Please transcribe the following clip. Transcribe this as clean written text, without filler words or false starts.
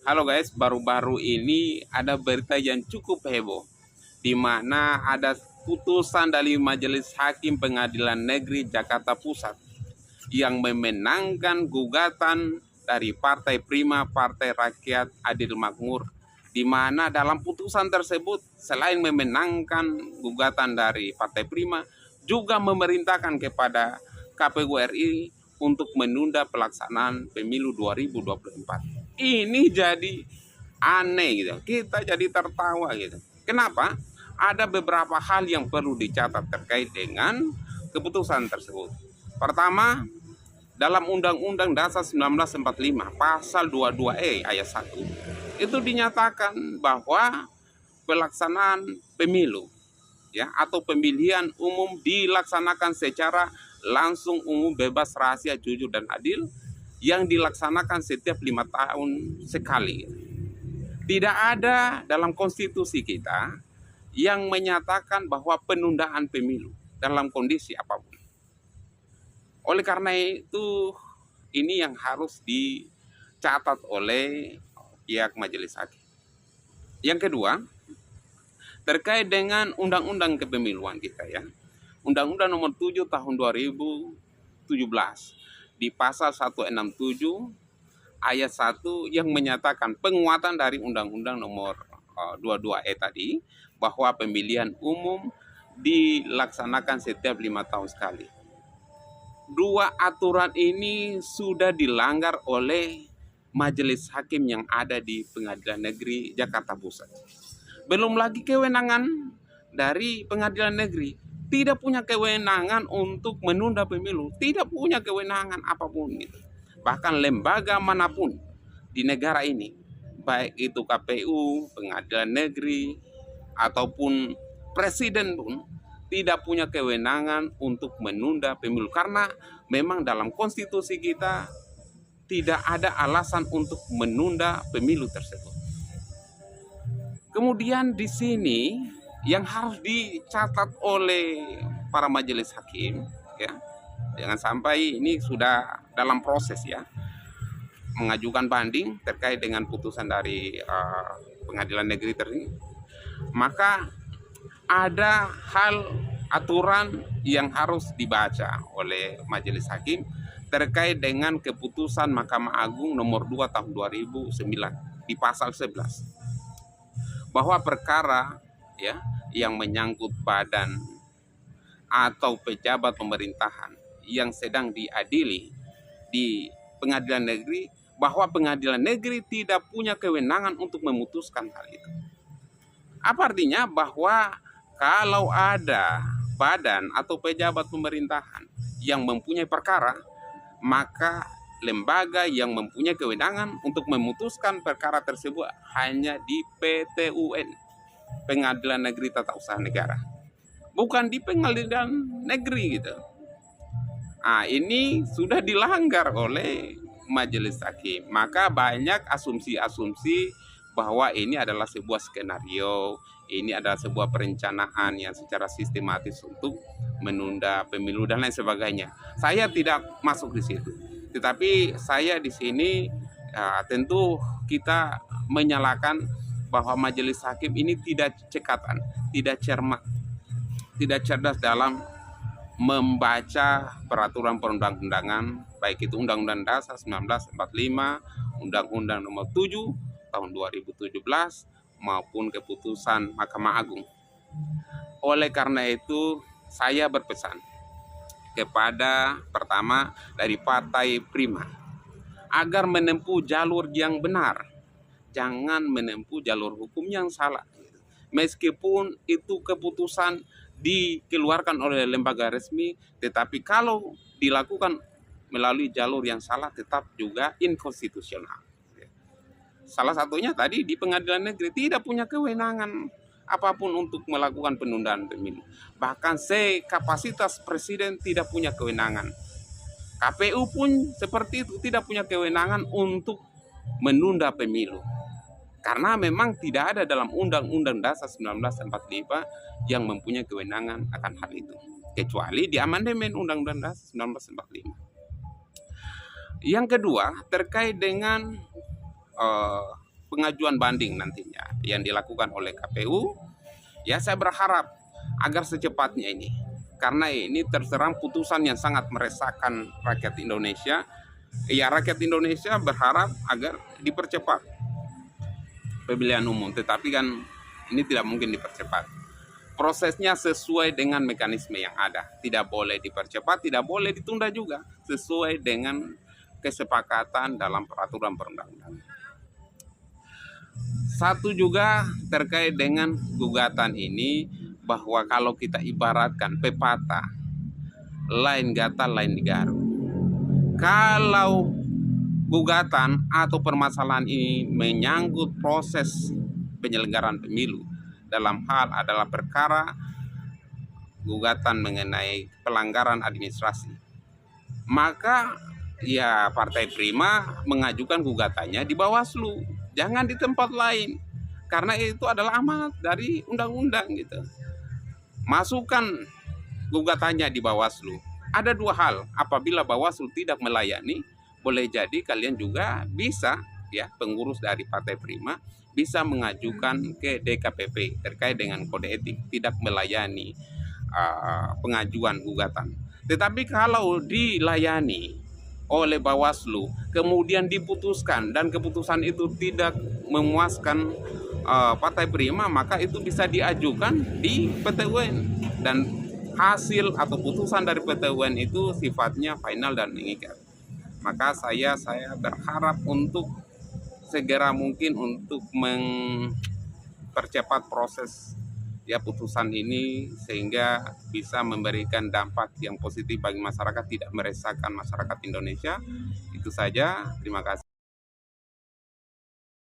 Halo guys, baru-baru ini ada berita yang cukup heboh, di mana ada putusan dari Majelis Hakim Pengadilan Negeri Jakarta Pusat yang memenangkan gugatan dari Partai Prima Partai Rakyat Adil Makmur, di mana dalam putusan tersebut selain memenangkan gugatan dari Partai Prima, juga memerintahkan kepada KPU RI untuk menunda pelaksanaan pemilu 2024. Ini jadi aneh gitu. Kita jadi tertawa gitu. Kenapa? Ada beberapa hal yang perlu dicatat terkait dengan keputusan tersebut. Pertama, dalam Undang-Undang Dasar 1945 pasal 22E ayat 1 itu dinyatakan bahwa pelaksanaan pemilu ya atau pemilihan umum dilaksanakan secara langsung, umum, bebas, rahasia, jujur, dan adil yang dilaksanakan setiap 5 tahun sekali. Tidak ada dalam konstitusi kita yang menyatakan bahwa penundaan pemilu dalam kondisi apapun. Oleh karena itu, ini yang harus dicatat oleh pihak majelis hakim. Yang kedua, terkait dengan undang-undang kepemiluan kita ya. Undang-Undang Nomor 7 Tahun 2017 di pasal 167 ayat 1 yang menyatakan penguatan dari Undang-Undang Nomor 22E tadi, bahwa pemilihan umum dilaksanakan setiap 5 tahun sekali. Dua aturan ini sudah dilanggar oleh majelis hakim yang ada di Pengadilan Negeri Jakarta Pusat. Belum lagi kewenangan dari Pengadilan Negeri, tidak punya kewenangan untuk menunda pemilu, tidak punya kewenangan apapun gitu. Bahkan lembaga manapun di negara ini, baik itu KPU, Pengadilan Negeri, ataupun presiden pun tidak punya kewenangan untuk menunda pemilu, karena memang dalam konstitusi kita tidak ada alasan untuk menunda pemilu tersebut. Kemudian di sini yang harus dicatat oleh para majelis hakim ya, jangan sampai ini sudah dalam proses ya, mengajukan banding terkait dengan putusan dari Pengadilan Negeri tadi, maka ada hal aturan yang harus dibaca oleh majelis hakim terkait dengan keputusan Mahkamah Agung nomor 2 tahun 2009 di pasal 11, bahwa perkara ya yang menyangkut badan atau pejabat pemerintahan yang sedang diadili di Pengadilan Negeri, bahwa Pengadilan Negeri tidak punya kewenangan untuk memutuskan hal itu. Apa artinya? Bahwa kalau ada badan atau pejabat pemerintahan yang mempunyai perkara, maka lembaga yang mempunyai kewenangan untuk memutuskan perkara tersebut hanya di PTUN, Pengadilan Negeri Tata Usaha Negara, bukan di Pengadilan Negeri gitu. Ini sudah dilanggar oleh majelis hakim. Maka banyak asumsi-asumsi bahwa ini adalah sebuah skenario, ini adalah sebuah perencanaan yang secara sistematis untuk menunda pemilu dan lain sebagainya. Saya tidak masuk di situ. Tetapi saya di sini tentu kita menyalahkan bahwa majelis hakim ini tidak cekatan, tidak cermat, tidak cerdas dalam membaca peraturan perundang-undangan, baik itu Undang-Undang Dasar 1945, Undang-Undang Nomor 7 tahun 2017 maupun keputusan Mahkamah Agung. Oleh karena itu, saya berpesan kepada pertama dari Partai Prima agar menempuh jalur yang benar, jangan menempuh jalur hukum yang salah. Meskipun itu keputusan dikeluarkan oleh lembaga resmi, tetapi kalau dilakukan melalui jalur yang salah tetap juga inkonstitusional. Salah satunya tadi di Pengadilan Negeri tidak punya kewenangan apapun untuk melakukan penundaan pemilu. Bahkan sekapasitas presiden tidak punya kewenangan. KPU pun seperti itu, tidak punya kewenangan untuk menunda pemilu. Karena memang tidak ada dalam Undang-Undang Dasar 1945 yang mempunyai kewenangan akan hal itu, kecuali di amandemen Undang-Undang Dasar 1945. Yang kedua, terkait dengan pengajuan banding nantinya yang dilakukan oleh KPU, ya saya berharap agar secepatnya ini, karena ini terserang putusan yang sangat meresahkan rakyat Indonesia. Ya, rakyat Indonesia berharap agar dipercepat pemilihan umum, tetapi kan ini tidak mungkin dipercepat. Prosesnya sesuai dengan mekanisme yang ada, tidak boleh dipercepat, tidak boleh ditunda juga, sesuai dengan kesepakatan dalam peraturan perundang-undangan. Satu juga terkait dengan gugatan ini, bahwa kalau kita ibaratkan pepatah, lain gatal lain digaruk. Kalau gugatan atau permasalahan ini menyangkut proses penyelenggaraan pemilu, dalam hal adalah perkara gugatan mengenai pelanggaran administrasi, maka ya Partai Prima mengajukan gugatannya di Bawaslu, jangan di tempat lain, karena itu adalah amanat dari undang-undang gitu. Masukkan gugatannya di Bawaslu. Ada dua hal, apabila Bawaslu tidak melayani, boleh jadi kalian juga bisa, ya, pengurus dari Partai Prima bisa mengajukan ke DKPP terkait dengan kode etik tidak melayani pengajuan gugatan. Tetapi kalau dilayani oleh Bawaslu, kemudian diputuskan dan keputusan itu tidak memuaskan Partai Prima, maka itu bisa diajukan di PT UN, dan hasil atau putusan dari PT UN itu sifatnya final dan mengikat. Maka saya berharap untuk segera mungkin untuk mempercepat proses ya putusan ini, sehingga bisa memberikan dampak yang positif bagi masyarakat, tidak meresahkan masyarakat Indonesia. Itu saja, terima kasih.